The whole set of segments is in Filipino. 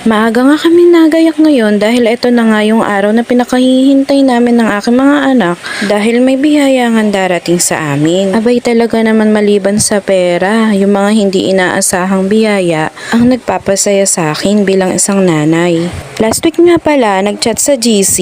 Maaga nga kami nagayak ngayon dahil ito na nga yung araw na pinakahihintay namin ng aking mga anak dahil may biyaya nga darating sa amin. Abay talaga naman maliban sa pera, yung mga hindi inaasahang biyaya ang nagpapasaya sa akin bilang isang nanay. Last week nga pala, nagchat sa GC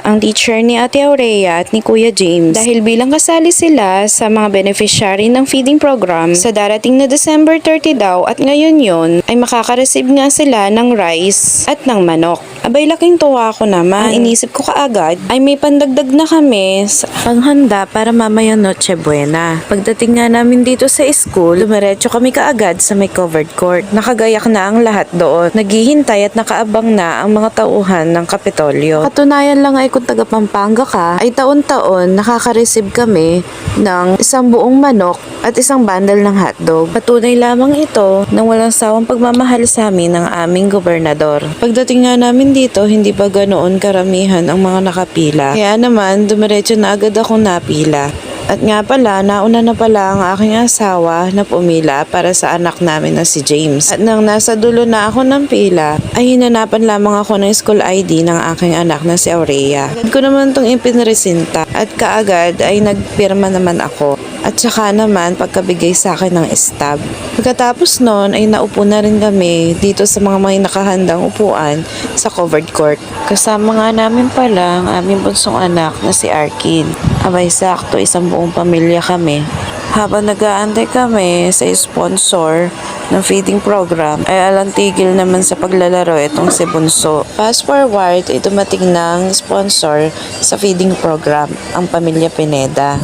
ang teacher ni Ate Aurea at ni Kuya James dahil bilang kasali sila sa mga beneficiary ng feeding program sa darating na December 30 daw at ngayon yon ay makaka-receive nga sila ng rice at ng manok. Abay laking tuwa ko naman. Ang inisip ko kaagad ay may pandagdag na kami sa panghanda para mamaya Noche Buena. Pagdating nga namin dito sa school, dumiretso kami kaagad sa may covered court. Nakagayak na ang lahat doon. Naghihintay at nakaabang na ang mga tauhan ng Kapitolyo. Katunayan lang ay kung taga Pampanga ka, ay taon-taon nakaka-receive kami ng isang buong manok at isang bundle ng hotdog. Patunay lamang ito ng walang sawang pagmamahal sa amin ng aming gobernador. Pagdating nga namin dito, hindi pa ganoon karamihan ang mga nakapila. Kaya naman, dumiretso na agad akong napila. At nga pala, nauna na pala ang aking asawa na pumila para sa anak namin na si James. At nang nasa dulo na ako ng pila, ay hinanapan lamang ako ng school ID ng aking anak na si Aurea. Agad ko naman itong ipinresinta at kaagad ay nagpirma naman ako. At saka naman pagkabigay sa akin ng stab. Pagkatapos noon ay naupo na rin kami dito sa mga may nakahandang upuan sa covered court. Kasama nga namin pala ang aming bunsong anak na si Arkin. Abay sakto, isang buong pamilya kami. Habang nag-aantay kami sa sponsor ng feeding program, ay alantigil naman sa paglalaro itong si Bunso. Fast forward, ay dumating ng sponsor sa feeding program, ang pamilya Pineda,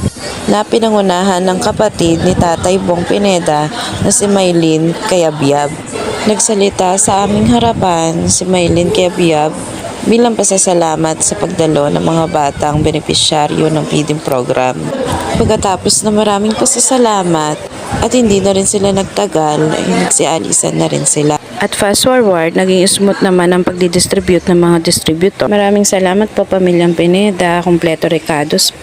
na pinangunahan ng kapatid ni Tatay Bong Pineda na si Maylin Cayabyab. Nagsalita sa aming harapan si Maylin Cayabyab bilang pasasalamat sa pagdalo ng mga batang benepisyaryo ng feeding program. Pagkatapos na maraming pasasalamat at hindi na rin sila nagtagal, ay nagsialisan na rin sila. At fast forward, naging smooth naman ang pagdidistribute ng mga distributor. Maraming salamat po Pamilyang Pineda, Kompleto Recados.